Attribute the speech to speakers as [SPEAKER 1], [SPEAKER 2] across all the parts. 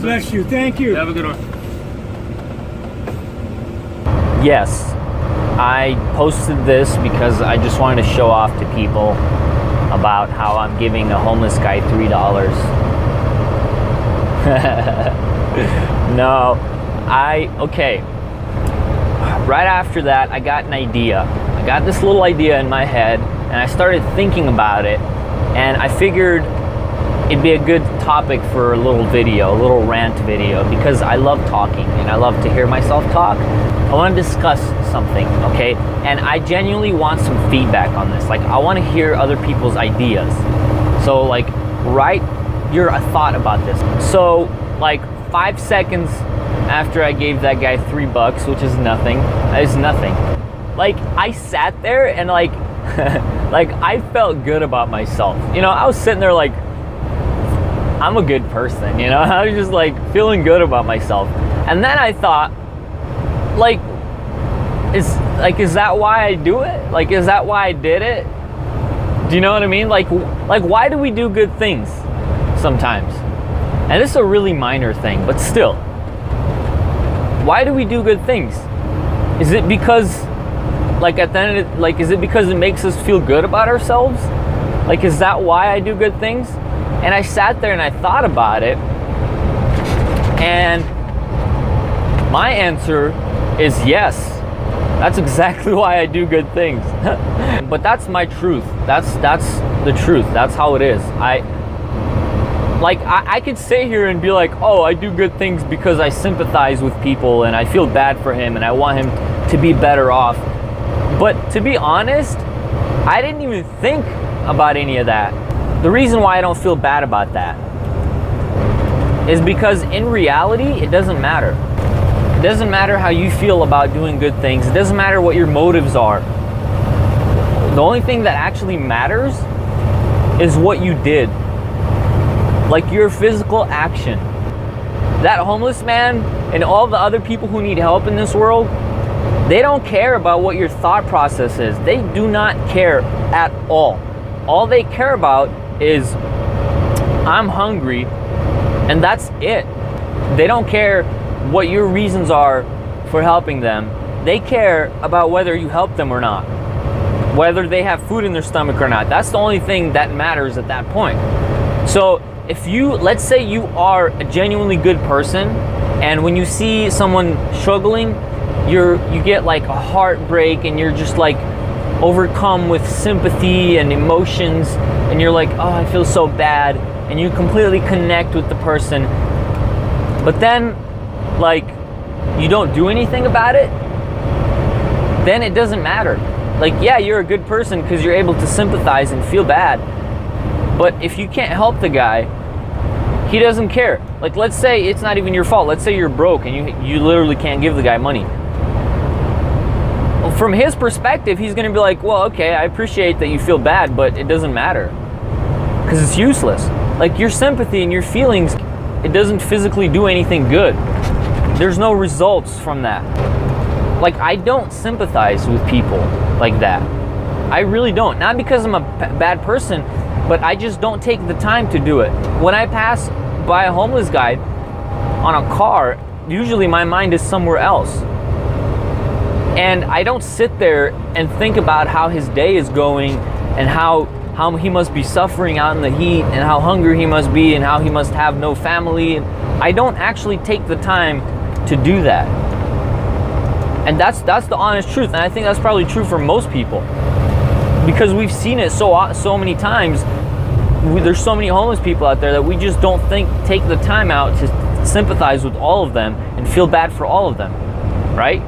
[SPEAKER 1] bless you. Thank you.
[SPEAKER 2] Have a good one.
[SPEAKER 3] Yes, I posted this because I just wanted to show off to people about how I'm giving a homeless guy $3. No, okay. Right after that, I got an idea. I got this little idea in my head, and I started thinking about it, and I figured it'd be a good topic for a little video, a little rant video, because I love talking, and I love to hear myself talk. I want to discuss something, okay? And I genuinely want some feedback on this. Like, I want to hear other people's ideas. So, like, write your thought about this. So, like, 5 seconds after I gave that guy $3, which is nothing. That is nothing. Like, I sat there and like, like I felt good about myself. You know, I was sitting there like, I'm a good person, you know? I was just like feeling good about myself. And then I thought, like, is that why I do it? Like, is that why I did it? Do you know what I mean? Like why do we do good things sometimes? And this is a really minor thing, but still. Why do we do good things? Is it because, like, at the end of it, like, is it because it makes us feel good about ourselves? Like, is that why I do good things? And I sat there and I thought about it, and my answer is yes. That's exactly why I do good things. But that's my truth. That's the truth. That's how it is. I could sit here and be like, oh, I do good things because I sympathize with people and I feel bad for him and I want him to be better off. But to be honest, I didn't even think about any of that. The reason why I don't feel bad about that is because in reality, it doesn't matter. It doesn't matter how you feel about doing good things. It doesn't matter what your motives are. The only thing that actually matters is what you did. Like your physical action. That homeless man and all the other people who need help in this world, they don't care about what your thought process is. They do not care at all. All they care about is, I'm hungry, and that's it. They don't care what your reasons are for helping them. They care about whether you help them or not, whether they have food in their stomach or not. That's the only thing that matters at that point. So if you, let's say you are a genuinely good person, and when you see someone struggling, you get like a heartbreak, and you're just like overcome with sympathy and emotions, and you're like, oh, I feel so bad, and you completely connect with the person. But then, like, you don't do anything about it, then it doesn't matter. Like, yeah, you're a good person because you're able to sympathize and feel bad. But if you can't help the guy, he doesn't care. Like, let's say it's not even your fault. Let's say you're broke and you literally can't give the guy money. Well, from his perspective, he's gonna be like, well, okay, I appreciate that you feel bad, but it doesn't matter. Because it's useless. Like, your sympathy and your feelings, it doesn't physically do anything good. There's no results from that. Like, I don't sympathize with people like that. I really don't. Not because I'm a bad person, but I just don't take the time to do it. When I pass by a homeless guy on a car, usually my mind is somewhere else. And I don't sit there and think about how his day is going and how he must be suffering out in the heat and how hungry he must be and how he must have no family. I don't actually take the time to do that. And that's the honest truth. And I think that's probably true for most people, because we've seen it so many times. There's so many homeless people out there that we just don't take the time out to sympathize with all of them and feel bad for all of them, right?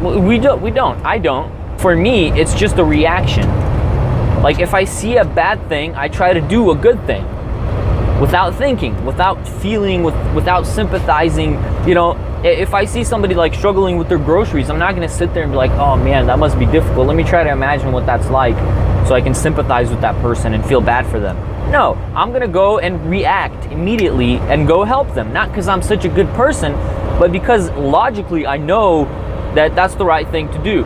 [SPEAKER 3] We don't. I don't. For me, it's just a reaction. Like, if I see a bad thing, I try to do a good thing without thinking, without feeling, without sympathizing. You know, if I see somebody like struggling with their groceries, I'm not gonna sit there and be like, oh man, that must be difficult. Let me try to imagine what that's like so I can sympathize with that person and feel bad for them. No, I'm gonna go and react immediately and go help them. Not because I'm such a good person, but because logically I know that that's the right thing to do.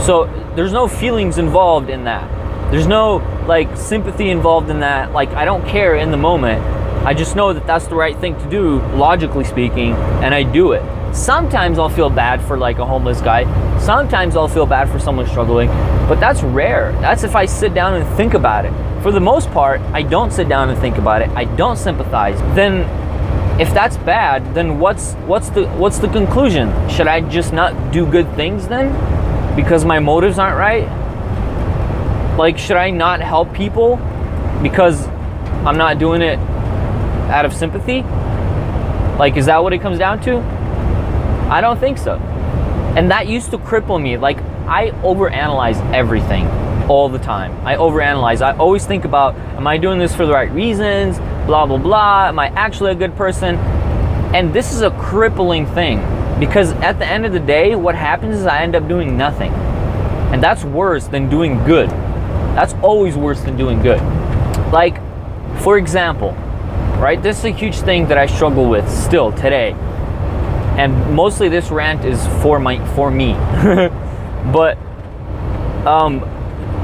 [SPEAKER 3] So there's no feelings involved in that. There's no like sympathy involved in that. Like, I don't care in the moment. I just know that that's the right thing to do, logically speaking, and I do it. Sometimes I'll feel bad for like a homeless guy. Sometimes I'll feel bad for someone struggling, but that's rare. That's if I sit down and think about it. For the most part, I don't sit down and think about it. I don't sympathize. Then if that's bad, then what's the conclusion? Should I just not do good things then? Because my motives aren't right? Like, should I not help people because I'm not doing it out of sympathy? Like, is that what it comes down to? I don't think so. And that used to cripple me. Like, I overanalyze everything all the time. I overanalyze. I always think about, am I doing this for the right reasons? Blah, blah, blah. Am I actually a good person? And this is a crippling thing, because at the end of the day, what happens is I end up doing nothing. And that's worse than doing good. That's always worse than doing good. Like, for example, right? This is a huge thing that I struggle with still today. And mostly this rant is for me. But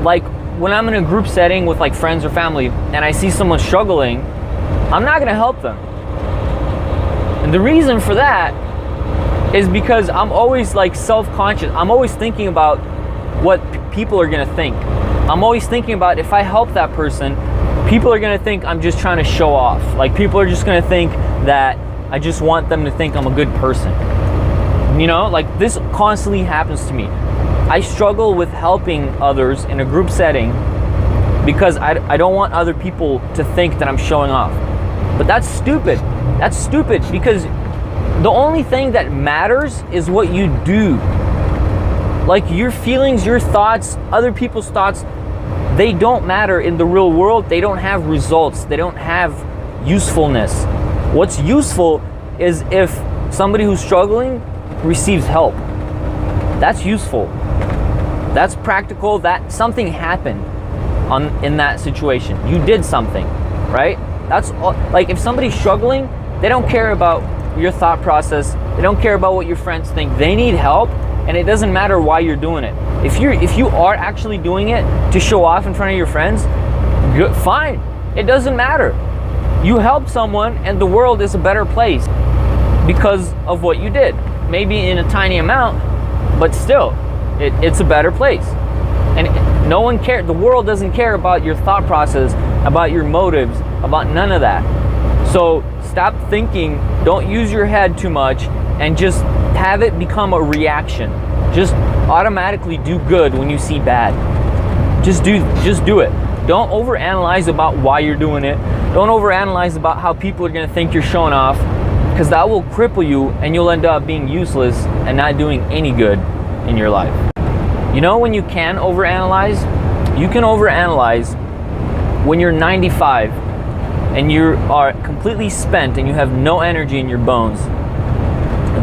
[SPEAKER 3] like when I'm in a group setting with like friends or family and I see someone struggling, I'm not gonna help them. And the reason for that is because I'm always like self-conscious. I'm always thinking about what people are gonna think. I'm always thinking about, if I help that person, people are gonna think I'm just trying to show off. Like, people are just gonna think that I just want them to think I'm a good person. You know, like, this constantly happens to me. I struggle with helping others in a group setting because I don't want other people to think that I'm showing off. But that's stupid. That's stupid, because the only thing that matters is what you do. Like, your feelings, your thoughts, other people's thoughts, they don't matter in the real world. They don't have results. They don't have usefulness. What's useful is if somebody who's struggling receives help. That's useful. That's practical. That something happened in that situation. You did something, right? That's all. Like, if somebody's struggling, they don't care about your thought process. They don't care about what your friends think. They need help, and it doesn't matter why you're doing it. If you are actually doing it to show off in front of your friends, good, fine. It doesn't matter. You help someone and the world is a better place because of what you did. Maybe in a tiny amount, but still, it's a better place. And no one cares. The world doesn't care about your thought process, about your motives, about none of that. So stop thinking, don't use your head too much, and just have it become a reaction. Just automatically do good when you see bad. Just do it. Don't overanalyze about why you're doing it. Don't overanalyze about how people are gonna think you're showing off, because that will cripple you and you'll end up being useless and not doing any good in your life. You know when you can overanalyze? You can overanalyze when you're 95 and you are completely spent and you have no energy in your bones.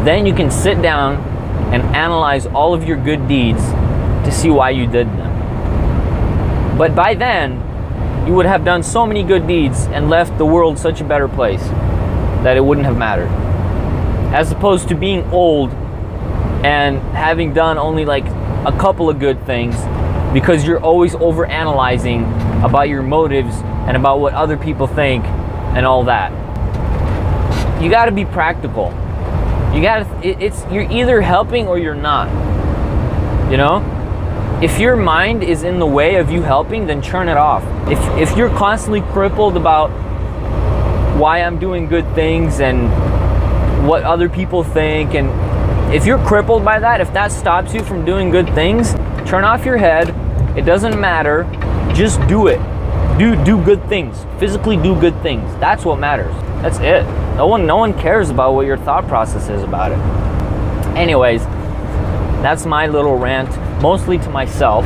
[SPEAKER 3] Then you can sit down and analyze all of your good deeds to see why you did them. But by then, you would have done so many good deeds and left the world such a better place that it wouldn't have mattered. As opposed to being old and having done only like a couple of good things because you're always overanalyzing about your motives and about what other people think and all that. You gotta be practical. You're either helping or you're not. You know? If your mind is in the way of you helping, then turn it off. If you're constantly crippled about why I'm doing good things and what other people think, and if you're crippled by that, if that stops you from doing good things, turn off your head. It doesn't matter. Just do it. Do good things. Physically do good things. That's what matters. That's it. No one cares about what your thought process is about it. Anyways, that's my little rant, mostly to myself,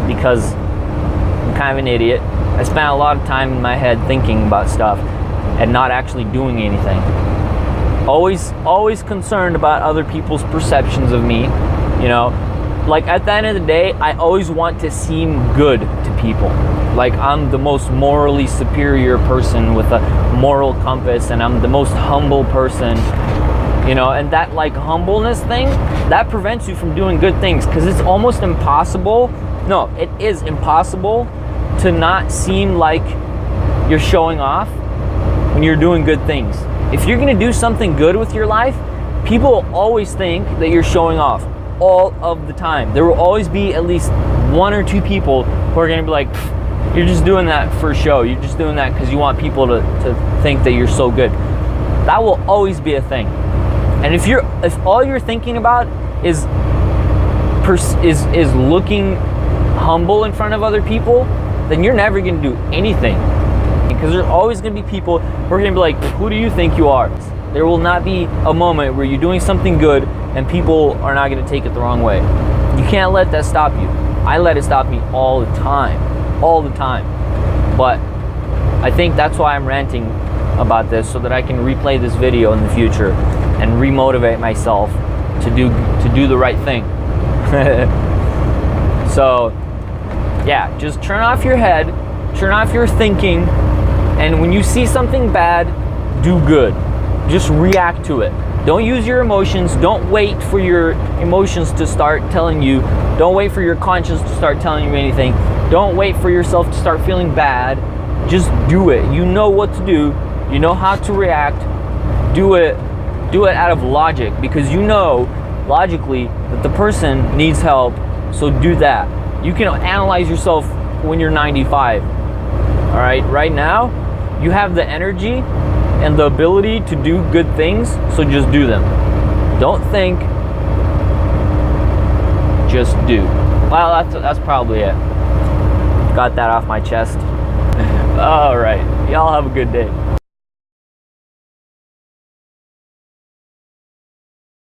[SPEAKER 3] because I'm kind of an idiot. I spent a lot of time in my head thinking about stuff and not actually doing anything. Always concerned about other people's perceptions of me, you know. Like, at the end of the day, I always want to seem good to people. Like, I'm the most morally superior person with a moral compass, and I'm the most humble person, you know. And that, like, humbleness thing, that prevents you from doing good things, because it's almost impossible. No, it is impossible to not seem like you're showing off when you're doing good things. If you're gonna do something good with your life, people always think that you're showing off all of the time. There will always be at least one or two people who are gonna be like, you're just doing that for show. You're just doing that because you want people to think that you're so good. That will always be a thing. And if all you're thinking about is looking humble in front of other people, then you're never gonna do anything. Because there's always gonna be people who are gonna be like, who do you think you are? There will not be a moment where you're doing something good and people are not gonna take it the wrong way. You can't let that stop you. I let it stop me all the time. But I think that's why I'm ranting about this, so that I can replay this video in the future and remotivate myself to do the right thing. So yeah, just turn off your head, turn off your thinking, and when you see something bad, do good. Just react to it. Don't use your emotions. Don't wait for your emotions to start telling you. Don't wait for your conscience to start telling you anything. Don't wait for yourself to start feeling bad. Just do it. You know what to do. You know how to react. Do it out of logic, because you know logically that the person needs help. So do that. You can analyze yourself when you're 95. All right, right now you have the energy and the ability to do good things, so just do them. Don't think, just do. Well, that's probably it. Got that off my chest. All right, y'all have a good day.